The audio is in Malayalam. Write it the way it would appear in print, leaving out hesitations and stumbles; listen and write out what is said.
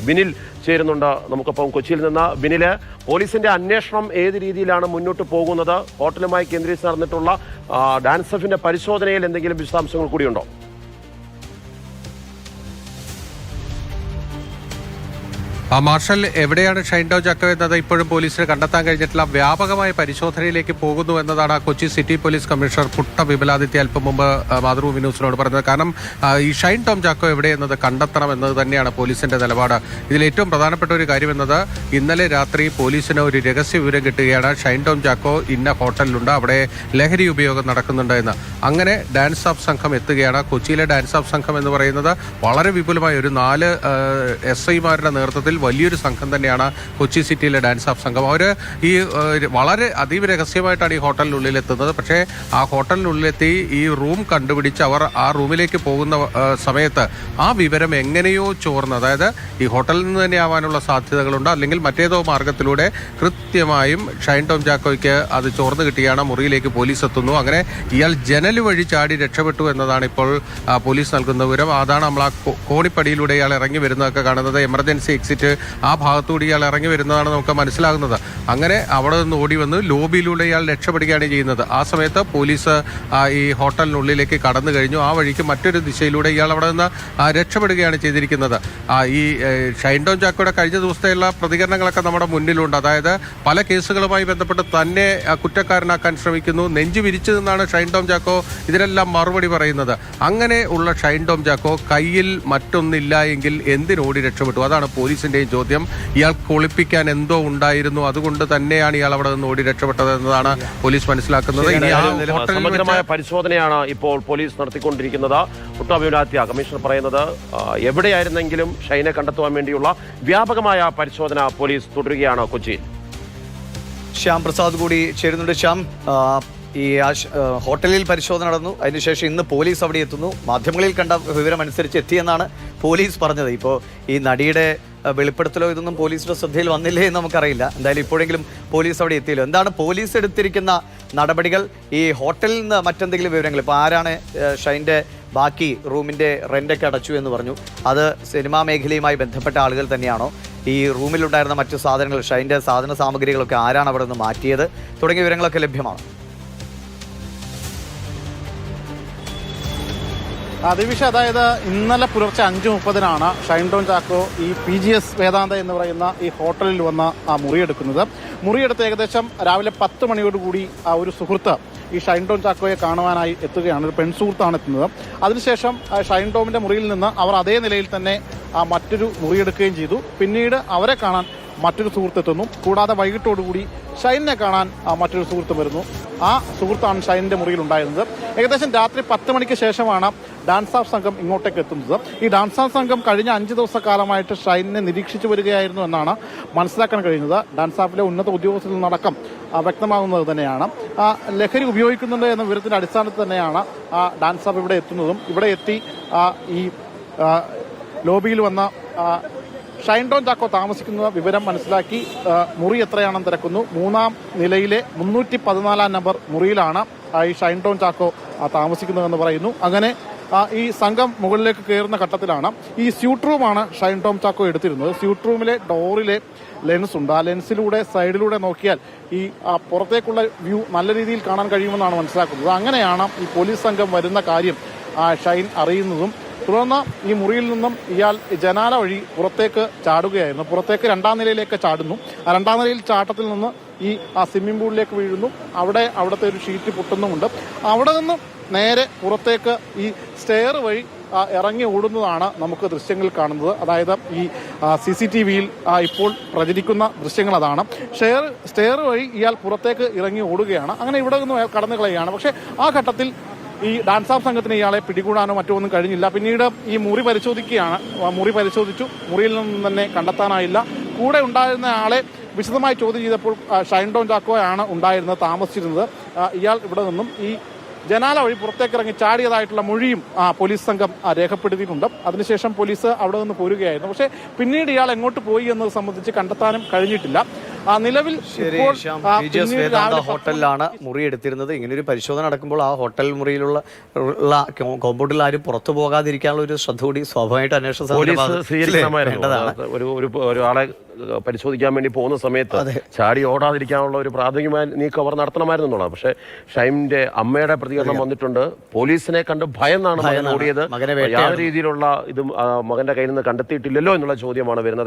ബിനിൽ ചേരുന്നുണ്ട് നമുക്കൊപ്പം കൊച്ചിയിൽ നിന്ന്. ബിനില്, പോലീസിന്റെ അന്വേഷണം ഏത് രീതിയിലാണ് മുന്നോട്ട് പോകുന്നത്? ഹോട്ടലുമായി കേന്ദ്രീകരിച്ച് നടന്നിട്ടുള്ള ഡാൻസ് ഓഫിന്റെ പരിശോധനയിൽ എന്തെങ്കിലും വിശദാംശങ്ങൾ കൂടിയുണ്ടോ? മാർഷൽ, എവിടെയാണ് ഷൈൻ ടോം ചാക്കോ എന്നത് ഇപ്പോഴും പോലീസിന് കണ്ടെത്താൻ കഴിഞ്ഞിട്ടില്ല. വ്യാപകമായ പരിശോധനയിലേക്ക് പോകുന്നു എന്നതാണ് Kochi city police commissioner Putta Vimaladitya അല്പം മുമ്പ് മാതൃഭൂമി ന്യൂസിനോട് പറഞ്ഞത്. കാരണം ഈ ഷൈൻ ടോം ചാക്കോ എവിടെ എന്നത് കണ്ടെത്തണം എന്നത് തന്നെയാണ് പോലീസിന്റെ നിലപാട്. ഇതിൽ ഏറ്റവും പ്രധാനപ്പെട്ട ഒരു കാര്യം എന്നത്, ഇന്നലെ രാത്രി പോലീസിന് ഒരു രഹസ്യ വിവരം കിട്ടുകയാണ്. ഷൈൻ ടോം ചാക്കോ ഇന്ന ഹോട്ടലിലുണ്ട്, അവിടെ ലഹരി ഉപയോഗം നടക്കുന്നുണ്ട് എന്ന്. അങ്ങനെ ഡാൻസ് ഓഫ് സംഘം എത്തുകയാണ്. കൊച്ചിയിലെ ഡാൻസ് ഓഫ് സംഘം എന്ന് പറയുന്നത് വളരെ വിപുലമായ ഒരു 4 SIമാരുടെ നേതൃത്വത്തിൽ വലിയൊരു സംഘം തന്നെയാണ് കൊച്ചി സിറ്റിയിലെ ഡാൻസ് ഓഫ് സംഘം. അവർ ഈ വളരെ അതീവ രഹസ്യമായിട്ടാണ് ഈ ഹോട്ടലിനുള്ളിൽ എത്തുന്നത്. പക്ഷേ ആ ഹോട്ടലിനുള്ളിലെത്തി ഈ റൂം കണ്ടുപിടിച്ച് അവർ ആ റൂമിലേക്ക് പോകുന്ന സമയത്ത് ആ വിവരം എങ്ങനെയോ ചോർന്ന്, അതായത് ഈ ഹോട്ടലിൽ നിന്ന് തന്നെ ആവാനുള്ള സാധ്യതകളുണ്ട്, അല്ലെങ്കിൽ മറ്റേതോ മാർഗത്തിലൂടെ കൃത്യമായും ഷൈൻ ടോം ചാക്കോയ്ക്ക് അത് ചോർന്ന് കിട്ടിയാണ്. മുറിയിലേക്ക് പോലീസ് എത്തുന്നു. അങ്ങനെ ഇയാൾ ജനൽ വഴി ചാടി രക്ഷപ്പെട്ടു എന്നതാണ് ഇപ്പോൾ പോലീസ് നൽകുന്ന വിവരം. അതാണ് നമ്മൾ ആ കോണിപ്പടിയിലൂടെ ഇയാൾ ഇറങ്ങി വരുന്നതൊക്കെ കാണുന്നത്. എമർജൻസി എക്സിറ്റ് ആ ഭാഗത്തൂടെ ഇയാൾ ഇറങ്ങി വരുന്നതാണ് നമുക്ക് മനസ്സിലാകുന്നത്. അങ്ങനെ അവിടെ നിന്ന് ഓടി വന്ന് ലോബിയിലൂടെ ഇയാൾ രക്ഷപ്പെടുകയാണ് ചെയ്യുന്നത്. ആ സമയത്ത് പോലീസ് ഈ ഹോട്ടലിനുള്ളിലേക്ക് കടന്നു കഴിഞ്ഞു. ആ വഴിക്ക് മറ്റൊരു ദിശയിലൂടെ ഇയാൾ അവിടെ നിന്ന് രക്ഷപ്പെടുകയാണ് ചെയ്തിരിക്കുന്നത്. ഈ ഷൈൻ ടോം ചാക്കോയുടെ കഴിഞ്ഞ ദിവസത്തെയുള്ള പ്രതികരണങ്ങളൊക്കെ നമ്മുടെ മുന്നിലുണ്ട്. അതായത് പല കേസുകളുമായി ബന്ധപ്പെട്ട് തന്നെ കുറ്റക്കാരനാക്കാൻ ശ്രമിക്കുന്നു, നെഞ്ചു വിരിച്ചു നിന്നാണ് ഷൈൻ ടോം ചാക്കോ ഇതിനെല്ലാം മറുപടി പറയുന്നത്. അങ്ങനെ ഉള്ള ഷൈൻ ടോം ചാക്കോ കയ്യിൽ മറ്റൊന്നില്ല എങ്കിൽ എന്തിനോടി രക്ഷപ്പെട്ടു? അതാണ് പോലീസിന്റെ ചോദ്യം. ഇയാൾക്ക് ഒളിപ്പിക്കാൻ എന്തോ ഉണ്ടായിരുന്നു, അതുകൊണ്ട് തന്നെയാണ് ഇയാൾ അവിടെ നിന്ന് ഓടി രക്ഷപ്പെട്ടത് എന്നതാണ് പോലീസ് മനസ്സിലാക്കുന്നത്. സമഗ്രമായ പരിശോധനയാണ് ഇപ്പോൾ പോലീസ് നടത്തിക്കൊണ്ടിരിക്കുന്നത്. പുട്ട വിമലാദിത്യ കമ്മീഷണർ പറയുന്നത്, എവിടെയായിരുന്നെങ്കിലും ഷൈനെ കണ്ടെത്തുവാൻ വേണ്ടിയുള്ള വ്യാപകമായ പരിശോധന പോലീസ് തുടരുകയാണ് കൊച്ചിയിൽ. ശ്യാം പ്രസാദ് കൂടി ചേരുന്നുണ്ട്. ശ്യാം, ഈ ഹോട്ടലിൽ പരിശോധന നടന്നു, അതിനുശേഷം ഇന്ന് പോലീസ് അവിടെ എത്തുന്നു. മാധ്യമങ്ങളിൽ കണ്ട വിവരം അനുസരിച്ച് എത്തിയെന്നാണ് പോലീസ് പറഞ്ഞത്. ഇപ്പോൾ ഈ നടിയുടെ വെളിപ്പെടുത്തലോ ഇതൊന്നും പോലീസിന്റെ ശ്രദ്ധയിൽ വന്നില്ലേ എന്ന് നമുക്കറിയില്ല. എന്തായാലും ഇപ്പോഴെങ്കിലും പോലീസ് അവിടെ എത്തിയല്ലോ. എന്താണ് പോലീസ് എടുത്തിരിക്കുന്ന നടപടികൾ? ഈ ഹോട്ടലിൽ നിന്ന് മറ്റെന്തെങ്കിലും വിവരങ്ങൾ, ഇപ്പോൾ ആരാണ് ഷൈൻ്റെ ബാക്കി റൂമിൻ്റെ റെൻ്റൊക്കെ അടച്ചു എന്ന് പറഞ്ഞു, അത് സിനിമാ മേഖലയുമായി ബന്ധപ്പെട്ട ആളുകൾ തന്നെയാണോ? ഈ റൂമിലുണ്ടായിരുന്ന മറ്റു സാധനങ്ങൾ, ഷൈൻ്റെ സാധന സാമഗ്രികളൊക്കെ ആരാണ് അവിടെ നിന്ന് മാറ്റിയത് തുടങ്ങിയ വിവരങ്ങളൊക്കെ ലഭ്യമാണ്? ദിവിഷ, അതായത് ഇന്നലെ പുലർച്ചെ 5:30 ഷൈൻ ടോം ചാക്കോ ഈ PGS വേദാന്ത എന്ന് പറയുന്ന ഈ ഹോട്ടലിൽ വന്ന് മുറിയെടുക്കുന്നത്. മുറിയെടുത്ത് ഏകദേശം രാവിലെ 10 മണിയോടുകൂടി ഒരു സുഹൃത്ത് ഈ ഷൈൻ ടോം ചാക്കോയെ കാണുവാനായി എത്തുകയാണ്. ഒരു പെൺസുഹൃത്താണ് എത്തുന്നത്. അതിനുശേഷം ഷൈൻ ടോമിന്റെ മുറിയിൽ നിന്ന് അവർ അതേ നിലയിൽ തന്നെ മറ്റൊരു മുറിയെടുക്കുകയും ചെയ്തു. പിന്നീട് അവരെ കാണാൻ മറ്റൊരു സുഹൃത്ത് എത്തുന്നു. കൂടാതെ വൈകിട്ടോടുകൂടി ഷൈനെ കാണാൻ മറ്റൊരു സുഹൃത്ത് വരുന്നു. ആ സുഹൃത്താണ് ഷൈനിന്റെ മുറിയിൽ ഉണ്ടായിരുന്നത്. ഏകദേശം രാത്രി 10 മണിക്ക് ശേഷമാണ് ഡാൻസ് ഓഫ് സംഘം ഇങ്ങോട്ടേക്ക് എത്തുന്നത്. ഈ ഡാൻസ് ഓഫ് സംഘം കഴിഞ്ഞ 5 ദിവസക്കാലമായിട്ട് ഷൈനിനെ നിരീക്ഷിച്ചു വരികയായിരുന്നു എന്നാണ് മനസ്സിലാക്കാൻ കഴിയുന്നത്. ഡാൻസ് ഓഫിലെ ഉന്നത ഉദ്യോഗസ്ഥരിൽ നിന്നടക്കം വ്യക്തമാകുന്നത് തന്നെയാണ്. ലഹരി ഉപയോഗിക്കുന്നുണ്ട് എന്ന വിവരത്തിന്റെ അടിസ്ഥാനത്തിൽ തന്നെയാണ് ഡാൻസ് ഓഫ് ഇവിടെ എത്തുന്നതും. ഇവിടെ എത്തി ഈ ലോബിയിൽ വന്ന ഷൈൻ ടോം ചാക്കോ താമസിക്കുന്ന വിവരം മനസ്സിലാക്കി മുറി എത്രയാണെന്ന് തിരക്കുന്നു. 3-ാം നിലയിലെ 314-ാം നമ്പർ മുറിയിലാണ് ഈ ഷൈൻ ടോം ചാക്കോ താമസിക്കുന്നതെന്ന് പറയുന്നു. അങ്ങനെ ഈ സംഘം മുകളിലേക്ക് കയറുന്ന ഘട്ടത്തിലാണ് ഈ സ്യൂട്ട് റൂമാണ് ഷൈൻ ടോം ചാക്കോ എടുത്തിരുന്നത്. സ്യൂട്ട് റൂമിലെ ഡോറിലെ ലെൻസ് ഉണ്ട്. ആ ലെൻസിലൂടെ സൈഡിലൂടെ നോക്കിയാൽ ഈ പുറത്തേക്കുള്ള വ്യൂ നല്ല രീതിയിൽ കാണാൻ കഴിയുമെന്നാണ് മനസ്സിലാക്കുന്നത്. അങ്ങനെയാണ് ഈ പോലീസ് സംഘം വരുന്ന കാര്യം ഷൈൻ അറിയുന്നതും. തുടർന്ന് ഈ മുറിയിൽ നിന്നും ഇയാൾ ജനാല വഴി പുറത്തേക്ക് ചാടുകയായിരുന്നു. പുറത്തേക്ക് 2-ാം നിലയിലേക്ക് ചാടുന്നു. ആ 2-ാം നിലയിൽ ചാട്ടത്തിൽ നിന്ന് ഈ സ്വിമ്മിംഗ് പൂളിലേക്ക് വീഴുന്നു. അവിടുത്തെ ഒരു ഷീറ്റ് പൊട്ടുന്നുമുണ്ട്. അവിടെ നിന്ന് നേരെ പുറത്തേക്ക് ഈ സ്റ്റെയർ വഴി ഇറങ്ങി ഓടുന്നതാണ് നമുക്ക് ദൃശ്യങ്ങൾ കാണുന്നത്. അതായത് ഈ CCTVയിൽ ഇപ്പോൾ പ്രചരിക്കുന്ന ദൃശ്യങ്ങൾ അതാണ്. സ്റ്റെയർ വഴി ഇയാൾ പുറത്തേക്ക് ഇറങ്ങി ഓടുകയാണ്. അങ്ങനെ ഇവിടെ നിന്ന് കടന്നു കളയുകയാണ്. പക്ഷേ ആ ഘട്ടത്തിൽ ഈ ഡാൻസ് ഓഫ് സംഘത്തിന് ഇയാളെ പിടികൂടാനോ മറ്റോ ഒന്നും കഴിഞ്ഞില്ല. പിന്നീട് ഈ മുറി പരിശോധിക്കുകയാണ്. മുറി പരിശോധിച്ചു. മുറിയിൽ നിന്നും തന്നെ കണ്ടെത്താനായില്ല. കൂടെ ഉണ്ടായിരുന്ന ആളെ വിശദമായി ചോദ്യം ചെയ്തപ്പോൾ ഷൈൻ ടോം ചാക്കോയാണ് ഉണ്ടായിരുന്നത്, താമസിച്ചിരുന്നത്. ഇയാൾ ഇവിടെ നിന്നും ഈ ജനാല വഴി പുറത്തേക്കിറങ്ങി ചാടിയതായിട്ടുള്ള മൊഴിയും പോലീസ് സംഘം രേഖപ്പെടുത്തിയിട്ടുണ്ട്. അതിനുശേഷം പോലീസ് അവിടെ നിന്ന് പോരുകയായിരുന്നു. പക്ഷേ പിന്നീട് ഇയാൾ എങ്ങോട്ട് പോയി എന്നത് സംബന്ധിച്ച് കണ്ടെത്താനും കഴിഞ്ഞിട്ടില്ല. നിലവിൽ ശരി ഇപ്പോൾ, ശ്യാം, പിന്നീട് PGS വേദാന്ത രാവിലെ 10 ഹോട്ടലിലാണ് മുറി എടുത്തിരുന്നത്. ഇങ്ങനൊരു പരിശോധന നടക്കുമ്പോൾ ആ ഹോട്ടൽ മുറിയിലുള്ള കോമ്പൗണ്ടിൽ ആരും പുറത്തു പോകാതിരിക്കാനുള്ള ഒരു ശ്രദ്ധ കൂടി സ്വാഭാവികമായിട്ട് അന്വേഷണ സംഘത്തിന്റെ പോലീസ് ഭാഗത്ത് സ്വീകരിക്കണമായിരുന്നു. വേണ്ടതാണ്. ഒരാളെ പരിശോധിക്കാൻ വേണ്ടി പോകുന്ന സമയത്ത് ചാടി ഓടാതിരിക്കാനുള്ള ഒരു പ്രാഥമികമായ നീക്കം അവർ നടത്തണമായിരുന്നു എന്നുള്ളത്. പക്ഷേ ഷൈമിന്റെ അമ്മയുടെ പ്രതികരണം വന്നിട്ടുണ്ട്. പോലീസിനെ കണ്ട് ഭയന്നാണ് മകൻ ഓടിയത്. മകനെ യാതൊരു രീതിയിലുള്ള ഇതും മകന്റെ കയ്യിൽ നിന്ന് കണ്ടെത്തിയിട്ടില്ലല്ലോ എന്നുള്ള ചോദ്യമാണ് വരുന്നത്.